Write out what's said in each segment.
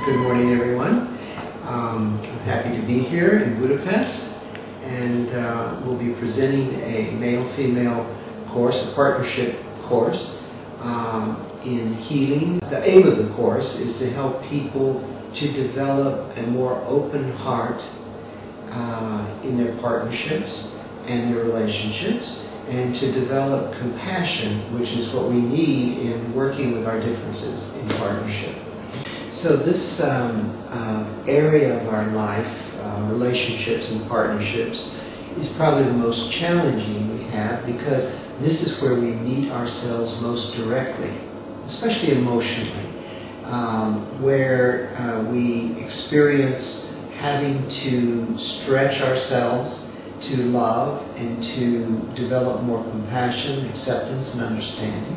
Good morning, everyone. I'm happy to be here in Budapest, and we'll be presenting a male-female course, a partnership course in healing. The aim of the course is to help people to develop a more open heart in their partnerships and their relationships, and to develop compassion, which is what we need in working with our differences in partnership. So this area of our life, relationships and partnerships, is probably the most challenging we have, because this is where we meet ourselves most directly, especially emotionally, where we experience having to stretch ourselves to love and to develop more compassion, acceptance, and understanding.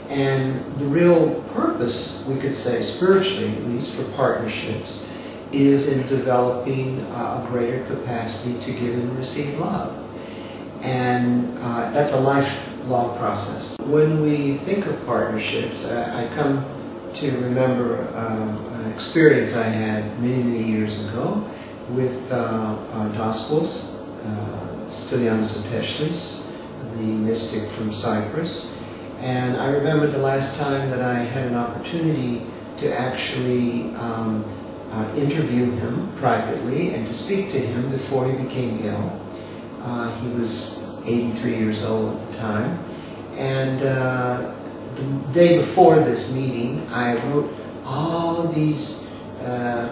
And the real purpose, we could say spiritually, at least for partnerships, is in developing a greater capacity to give and receive love. And that's a lifelong process. When we think of partnerships, I come to remember an experience I had many, many years ago with Gospels, Stylianos Oteshlis, the mystic from Cyprus. And I remember the last time that I had an opportunity to actually interview him privately and to speak to him before he became ill. He was 83 years old at the time. And the day before this meeting, I wrote all these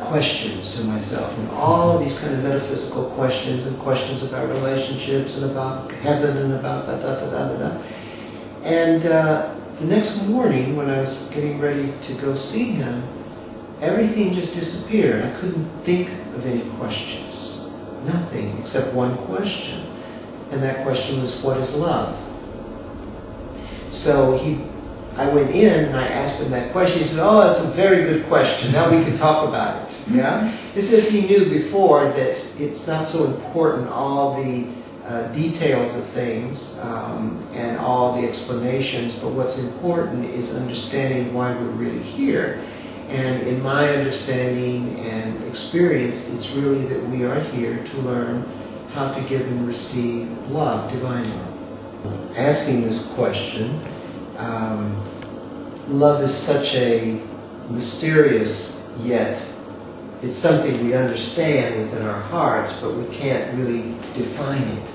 questions to myself, and all these kind of metaphysical questions, and questions about relationships, and about heaven, and about da-da-da-da-da-da. And the next morning, when I was getting ready to go see him, everything just disappeared. I couldn't think of any questions. Nothing except one question. And that question was, what is love? So I went in and I asked him that question. He said, oh, that's a very good question. Now we can talk about it. Yeah? As if he knew before that it's not so important, all the details of things and all the explanations, but what's important is understanding why we're really here. And in my understanding and experience, it's really that we are here to learn how to give and receive love, divine love. Asking this question, love is such a mysterious, yet it's something we understand within our hearts, but we can't really define it.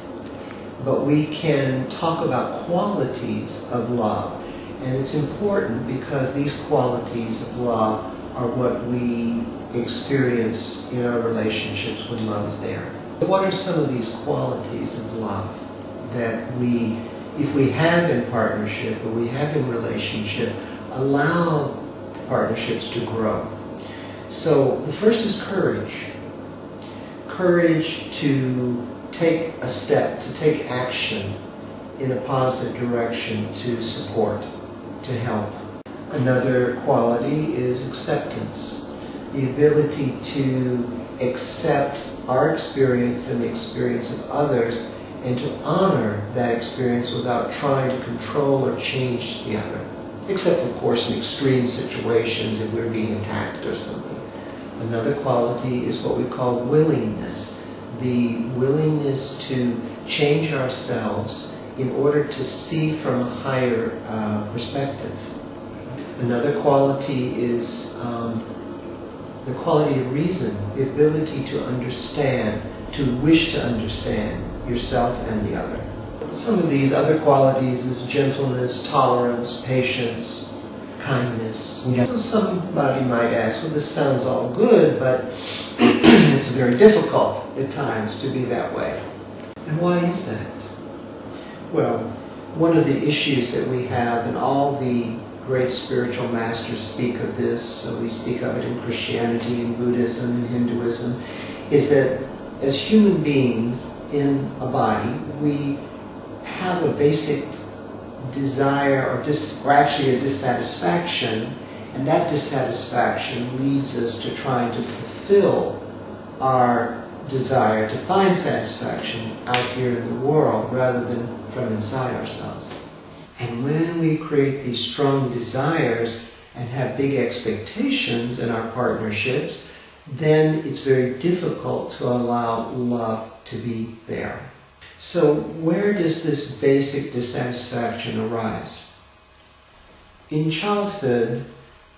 But we can talk about qualities of love. And it's important because these qualities of love are what we experience in our relationships when love is there. What are some of these qualities of love that we, if we have in partnership or we have in relationship, allow partnerships to grow? So the first is courage. Courage to take a step, to take action in a positive direction, to support, to help. Another quality is acceptance. The ability to accept our experience and the experience of others, and to honor that experience without trying to control or change the other. Except, of course, in extreme situations if we're being attacked or something. Another quality is what we call willingness. The willingness to change ourselves in order to see from a higher perspective. Another quality is the quality of reason, the ability to understand, to wish to understand yourself and the other. Some of these other qualities is gentleness, tolerance, patience, kindness. So somebody might ask, well, this sounds all good, but it's very difficult at times to be that way. And why is that? Well, one of the issues that we have, and all the great spiritual masters speak of this, so we speak of it in Christianity, in Buddhism, in Hinduism, is that as human beings in a body, we have a basic desire or actually a dissatisfaction, and that dissatisfaction leads us to trying to fulfill our desire to find satisfaction out here in the world rather than from inside ourselves. And when we create these strong desires, and have big expectations in our partnerships, then it's very difficult to allow love to be there. So where does this basic dissatisfaction arise? In childhood,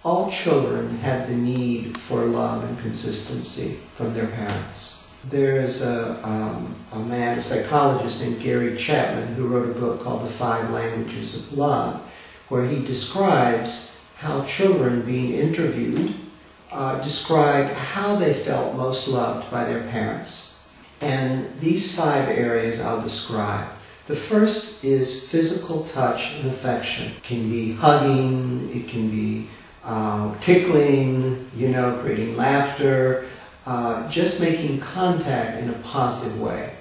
all children have the need for love and consistency from their parents. There is a man, a psychologist named Gary Chapman, who wrote a book called The 5 Languages of Love, where he describes how children being interviewed described how they felt most loved by their parents. And these 5 areas I'll describe. The first is physical touch and affection. It can be hugging, it can be tickling, creating laughter, just making contact in a positive way.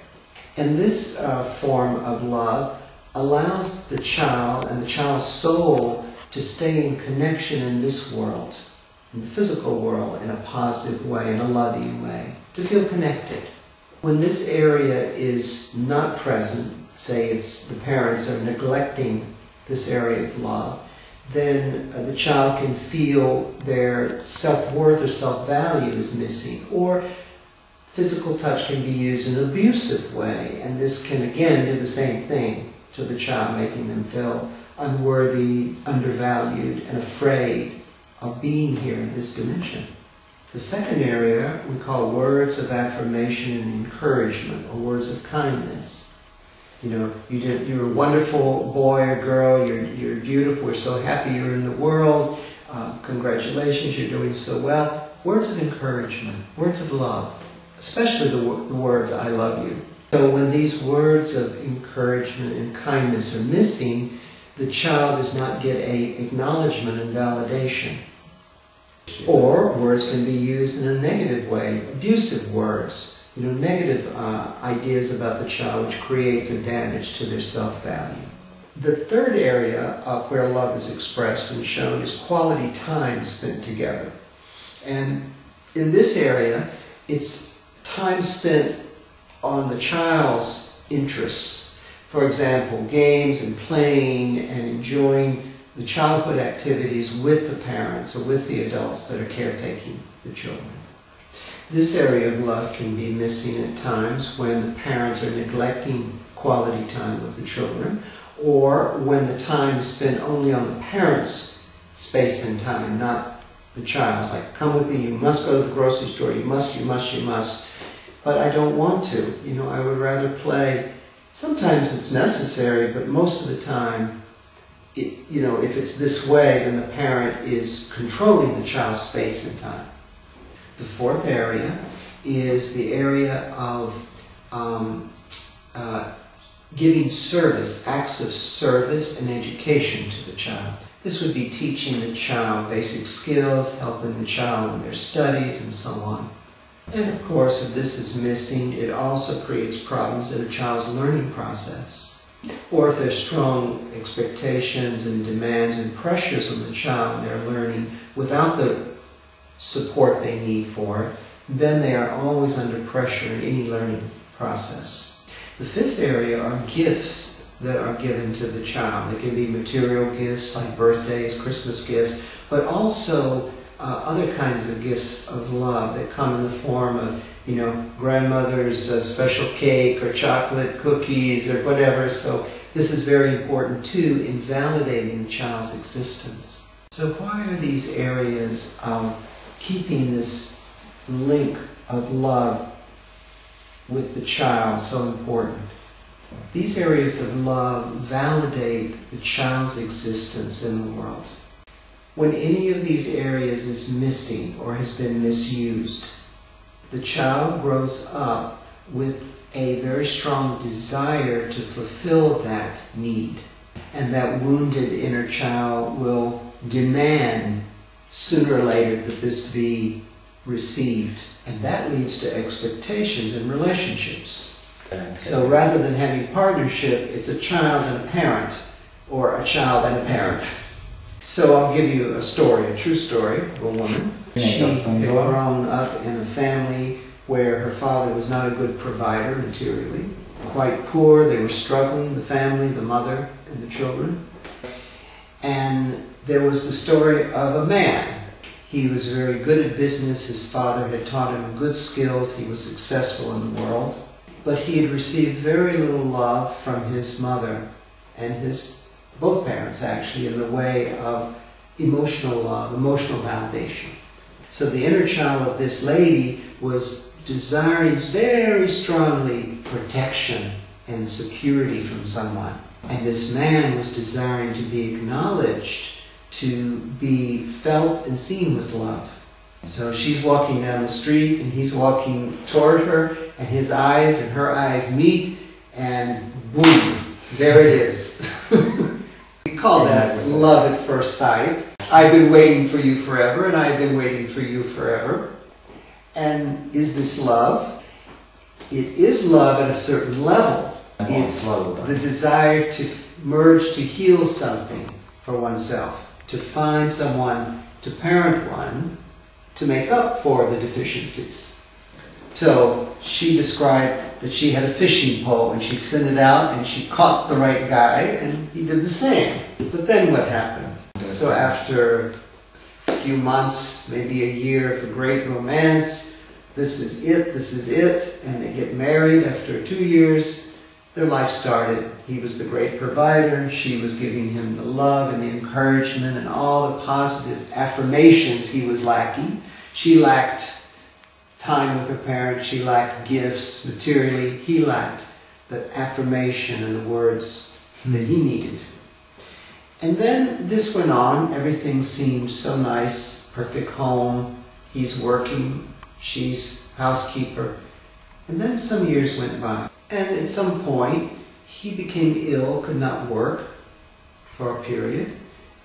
And this form of love allows the child and the child's soul to stay in connection in this world, in the physical world, in a positive way, in a loving way, to feel connected. When this area is not present, say it's the parents are neglecting this area of love, then the child can feel their self-worth or self-value is missing. Or physical touch can be used in an abusive way, and this can again do the same thing to the child, making them feel unworthy, undervalued, and afraid of being here in this dimension. The second area we call words of affirmation and encouragement, or words of kindness. You're a wonderful boy or girl, you're beautiful, we're so happy you're in the world, congratulations, you're doing so well. Words of encouragement, words of love, especially the words, I love you. So when these words of encouragement and kindness are missing, the child does not get an acknowledgement and validation. Or words can be used in a negative way, abusive words. Negative ideas about the child, which creates a damage to their self-value. The third area of where love is expressed and shown is quality time spent together. And in this area, it's time spent on the child's interests. For example, games and playing and enjoying the childhood activities with the parents or with the adults that are caretaking the children. This area of love can be missing at times when the parents are neglecting quality time with the children, or when the time is spent only on the parents' space and time, not the child's. Like, come with me, you must go to the grocery store, you must, but I don't want to. I would rather play. Sometimes it's necessary, but most of the time, if it's this way, then the parent is controlling the child's space and time. The fourth area is the area of giving service, acts of service and education to the child. This would be teaching the child basic skills, helping the child in their studies, and so on. And of course, if this is missing, it also creates problems in a child's learning process. Or if there's strong expectations and demands and pressures on the child in their learning without the support they need for it, then they are always under pressure in any learning process. The fifth area are gifts that are given to the child. They can be material gifts like birthdays, Christmas gifts, but also other kinds of gifts of love that come in the form of, grandmother's special cake or chocolate cookies or whatever. So this is very important too in validating the child's existence. So why are these areas of keeping this link of love with the child so important? These areas of love validate the child's existence in the world. When any of these areas is missing or has been misused, the child grows up with a very strong desire to fulfill that need. And that wounded inner child will demand sooner or later that this be received. And that leads to expectations in relationships. So rather than having partnership, it's a child and a parent, or a child and a parent. So I'll give you a story, a true story of a woman. She had grown up in a family where her father was not a good provider materially. Quite poor, they were struggling, the family, the mother, and the children. And there was the story of a man. He was very good at business. His father had taught him good skills. He was successful in the world. But he had received very little love from his mother and both parents actually, in the way of emotional love, emotional validation. So the inner child of this lady was desiring very strongly protection and security from someone. And this man was desiring to be acknowledged, to be felt and seen with love. So she's walking down the street and he's walking toward her, and his eyes and her eyes meet, and boom, there it is. We call that love at first sight. I've been waiting for you forever, and I've been waiting for you forever. And is this love? It is love at a certain level. It's the desire to merge, to heal something for oneself, to find someone to parent one, to make up for the deficiencies. So she described that she had a fishing pole and she sent it out and she caught the right guy and he did the same. But then what happened? So after a few months, maybe a year of great romance, this is it, and they get married. After 2 years, their life started. He was the great provider. She was giving him the love and the encouragement and all the positive affirmations he was lacking. She lacked time with her parents. She lacked gifts materially. He lacked the affirmation and the words that he needed. And then this went on. Everything seemed so nice, perfect home. He's working. She's housekeeper. And then some years went by. And at some point, he became ill, could not work for a period,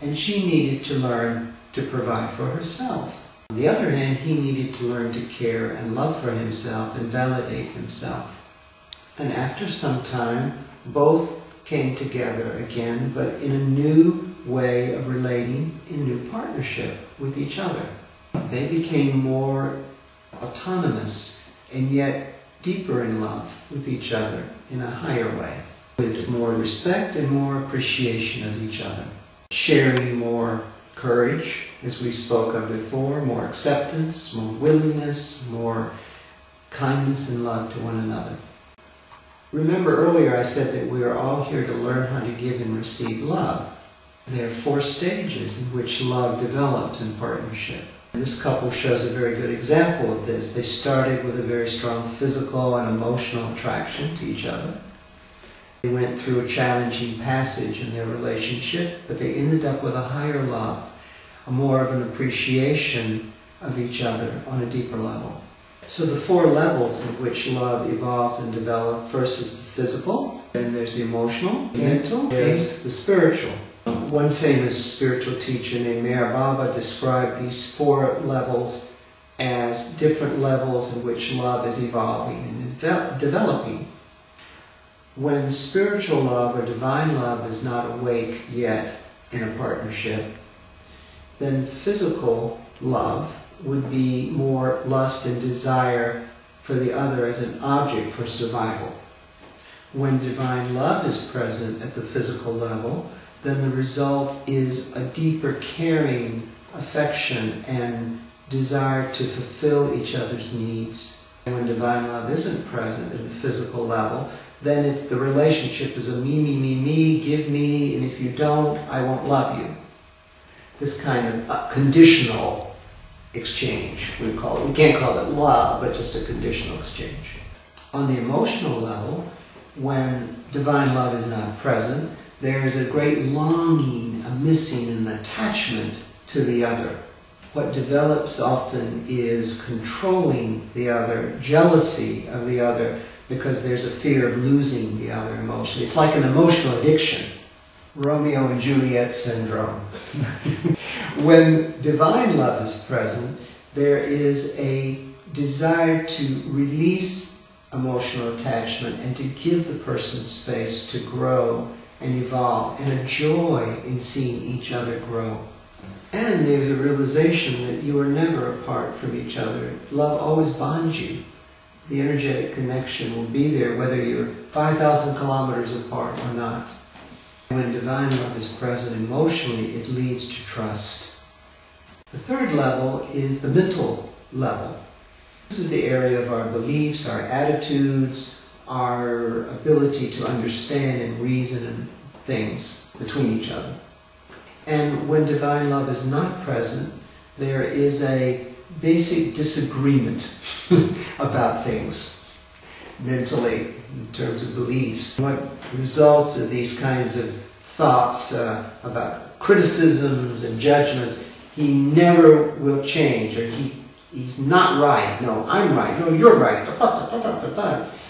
and she needed to learn to provide for herself. On the other hand, he needed to learn to care and love for himself and validate himself. And after some time, both came together again, but in a new way of relating, in new partnership with each other. They became more autonomous and yet deeper in love with each other in a higher way, with more respect and more appreciation of each other, sharing more courage, as we spoke of before, more acceptance, more willingness, more kindness and love to one another. Remember earlier I said that we are all here to learn how to give and receive love. There are 4 stages in which love develops in partnership. This couple shows a very good example of this. They started with a very strong physical and emotional attraction to each other. They went through a challenging passage in their relationship, but they ended up with a higher love, a more of an appreciation of each other on a deeper level. So the 4 levels in which love evolves and develops: first is the physical, then there's the emotional, the mental, there's the spiritual. One famous spiritual teacher named Meher Baba described these 4 levels as different levels in which love is evolving and developing. When spiritual love or divine love is not awake yet in a partnership, then physical love would be more lust and desire for the other as an object for survival. When divine love is present at the physical level, then the result is a deeper caring, affection, and desire to fulfill each other's needs. When divine love isn't present at the physical level, then the relationship is a me, me, me, me, give me, and if you don't, I won't love you. This kind of conditional exchange, we call it. We can't call it love, but just a conditional exchange. On the emotional level, when divine love is not present, there is a great longing, a missing, an attachment to the other. What develops often is controlling the other, jealousy of the other, because there's a fear of losing the other emotionally. It's like an emotional addiction. Romeo and Juliet syndrome. When divine love is present, there is a desire to release emotional attachment and to give the person space to grow and evolve, and a joy in seeing each other grow. And there's a realization that you are never apart from each other. Love always bonds you. The energetic connection will be there whether you're 5,000 kilometers apart or not. When divine love is present emotionally, it leads to trust. The third level is the mental level. This is the area of our beliefs, our attitudes, our ability to understand and reason things between each other. And when divine love is not present, there is a basic disagreement about things mentally in terms of beliefs. What results in these kinds of thoughts about criticisms and judgments, he never will change, or he's not right, no, I'm right, no, you're right,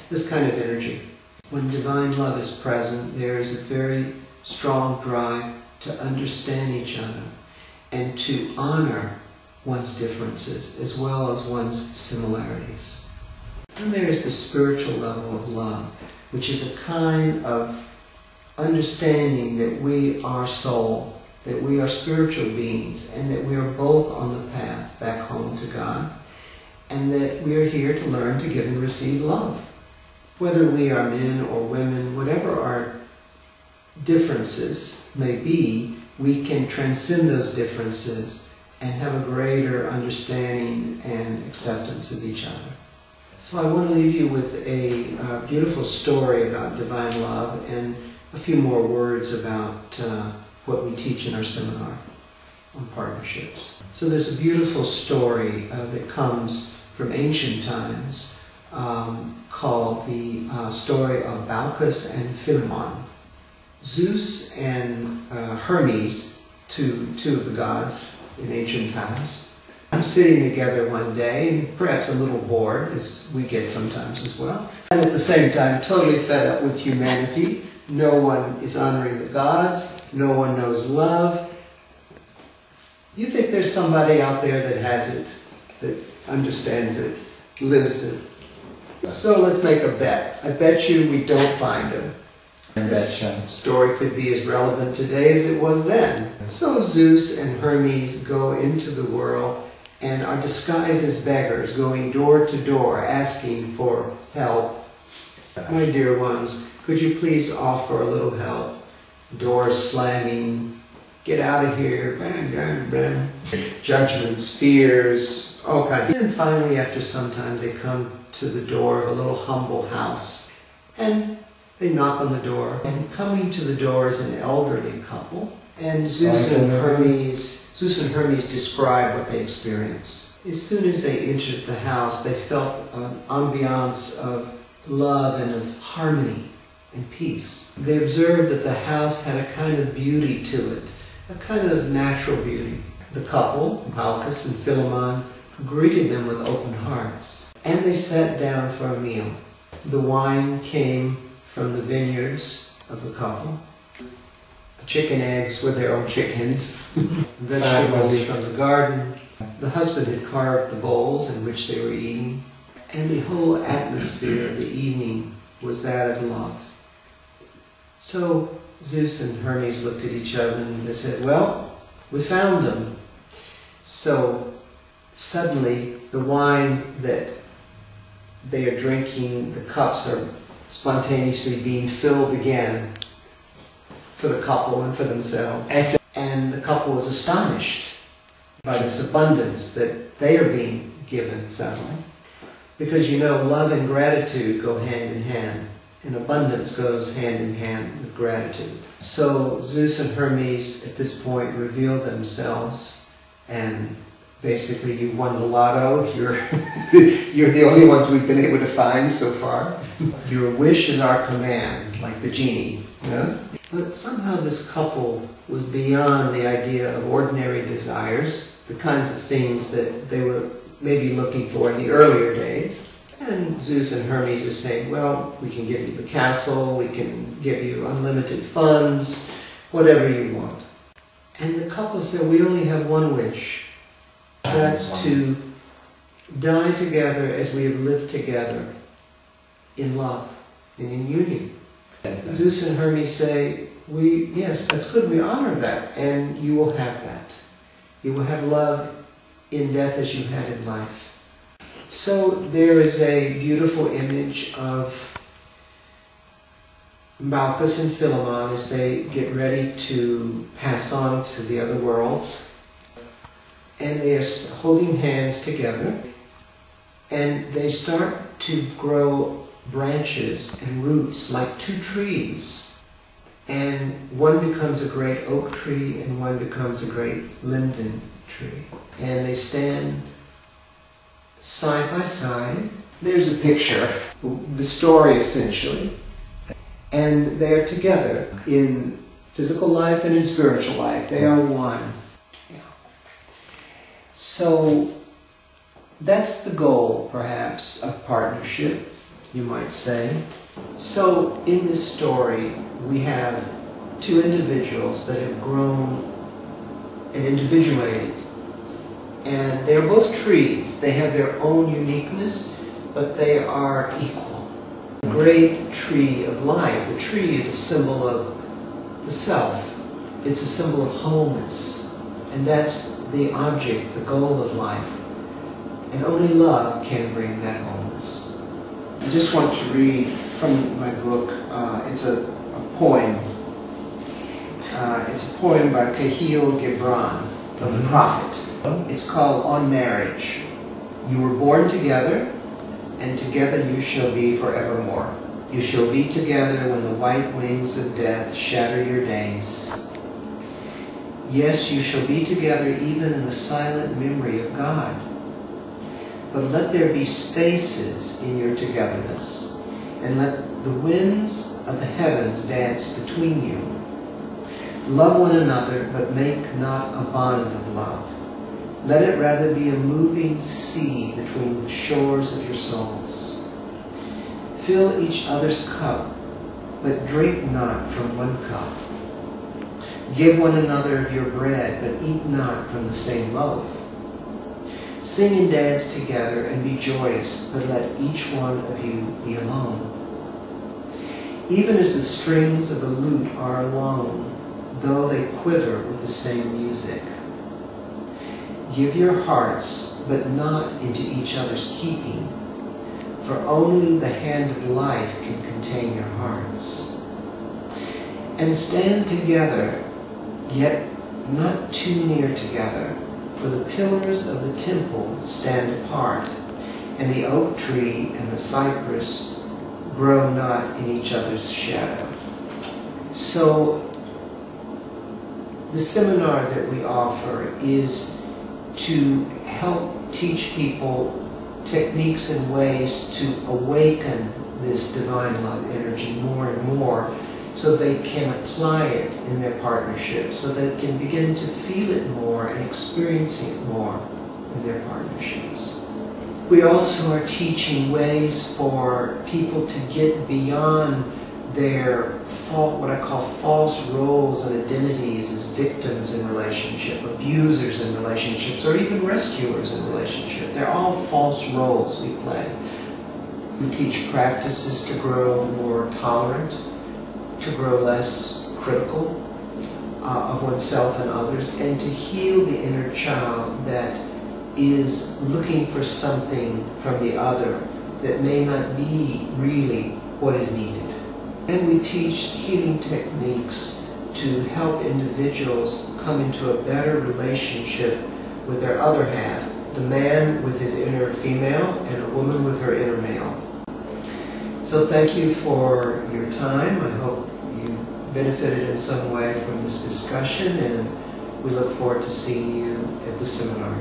this kind of energy. When divine love is present, there is a very strong drive to understand each other and to honor one's differences as well as one's similarities. And there is the spiritual level of love, which is a kind of understanding that we are soul, that we are spiritual beings, and that we are both on the path back home to God, and that we are here to learn to give and receive love. Whether we are men or women, whatever our differences may be, we can transcend those differences and have a greater understanding and acceptance of each other. So I want to leave you with a beautiful story about divine love and a few more words about what we teach in our seminar on partnerships. So there's a beautiful story that comes from ancient times called the story of Baucis and Philemon. Zeus and Hermes, two of the gods in ancient times, were sitting together one day, and perhaps a little bored, as we get sometimes as well, and at the same time totally fed up with humanity. No one is honoring the gods, no one knows love. You think there's somebody out there that has it, that understands it, lives it. So let's make a bet. I bet you we don't find him. This story could be as relevant today as it was then. So Zeus and Hermes go into the world and are disguised as beggars, going door to door, asking for help. My dear ones, could you please offer a little help? Doors slamming, get out of here, bang, bang, bang. Judgments, fears, all kinds. And finally, after some time, they come to the door of a little humble house. And they knock on the door, and coming to the door is an elderly couple. And Zeus and Hermes describe what they experienced. As soon as they entered the house, they felt an ambiance of love and of harmony and peace. They observed that the house had a kind of beauty to it, a kind of natural beauty. The couple, Baucis and Philemon, greeted them with open hearts, and they sat down for a meal. The wine came from the vineyards of the couple. The chicken eggs were their own chickens. Vegetables from the garden. The husband had carved the bowls in which they were eating. And the whole atmosphere of the evening was that of love. So Zeus and Hermes looked at each other and they said, well, we found them. So suddenly the wine that they are drinking, the cups are spontaneously being filled again for the couple and for themselves. And the couple was astonished by this abundance that they are being given suddenly. Because you know, love and gratitude go hand in hand, and abundance goes hand in hand with gratitude. So Zeus and Hermes at this point reveal themselves, and basically you won the lotto, you're the only ones we've been able to find so far. Your wish is our command, like the genie. Yeah? But somehow this couple was beyond the idea of ordinary desires, the kinds of things that they were maybe looking for in the earlier days. And Zeus and Hermes are saying, well, we can give you the castle, we can give you unlimited funds, whatever you want. And the couple said, we only have one wish. That's to die together as we have lived together in love and in union. Zeus and Hermes say, yes, that's good, we honor that, and you will have that. You will have love in death as you had in life. So there is a beautiful image of Malchus and Philemon as they get ready to pass on to the other worlds. And they are holding hands together, and they start to grow branches and roots like two trees. And one becomes a great oak tree and one becomes a great linden tree. And they stand side by side. There's a picture, the story essentially. And they are together in physical life and in spiritual life. They are one. Yeah. So that's the goal, perhaps, of partnership, you might say. So in this story, we have two individuals that have grown and individuated. And they're both trees. They have their own uniqueness, but they are equal. The great tree of life, the tree is a symbol of the self. It's a symbol of wholeness. And that's the object, the goal of life. And only love can bring that wholeness. I just want to read from my book. It's a poem. It's a poem by Kahil Gibran, from the Prophet. It's called On Marriage. You were born together, and together you shall be forevermore. You shall be together when the white wings of death shatter your days. Yes, you shall be together even in the silent memory of God. But let there be spaces in your togetherness, and let the winds of the heavens dance between you. Love one another, but make not a bond of love. Let it rather be a moving sea between the shores of your souls. Fill each other's cup, but drink not from one cup. Give one another of your bread, but eat not from the same loaf. Sing and dance together and be joyous, but let each one of you be alone. Even as the strings of a lute are alone, though they quiver with the same music. Give your hearts, but not into each other's keeping, for only the hand of life can contain your hearts. And stand together, yet not too near together, for the pillars of the temple stand apart, and the oak tree and the cypress grow not in each other's shadow. So, the seminar that we offer is to help teach people techniques and ways to awaken this divine love energy more and more, so they can apply it in their partnerships, so they can begin to feel it more and experience it more in their partnerships. We also are teaching ways for people to get beyond their what I call false roles and identities as victims in relationship, abusers in relationships, or even rescuers in relationship. They're all false roles we play. We teach practices to grow more tolerant, to grow less critical of oneself and others, and to heal the inner child that is looking for something from the other that may not be really what is needed. And we teach healing techniques to help individuals come into a better relationship with their other half, the man with his inner female and a woman with her inner male. So thank you for your time. I hope you benefited in some way from this discussion, and we look forward to seeing you at the seminar.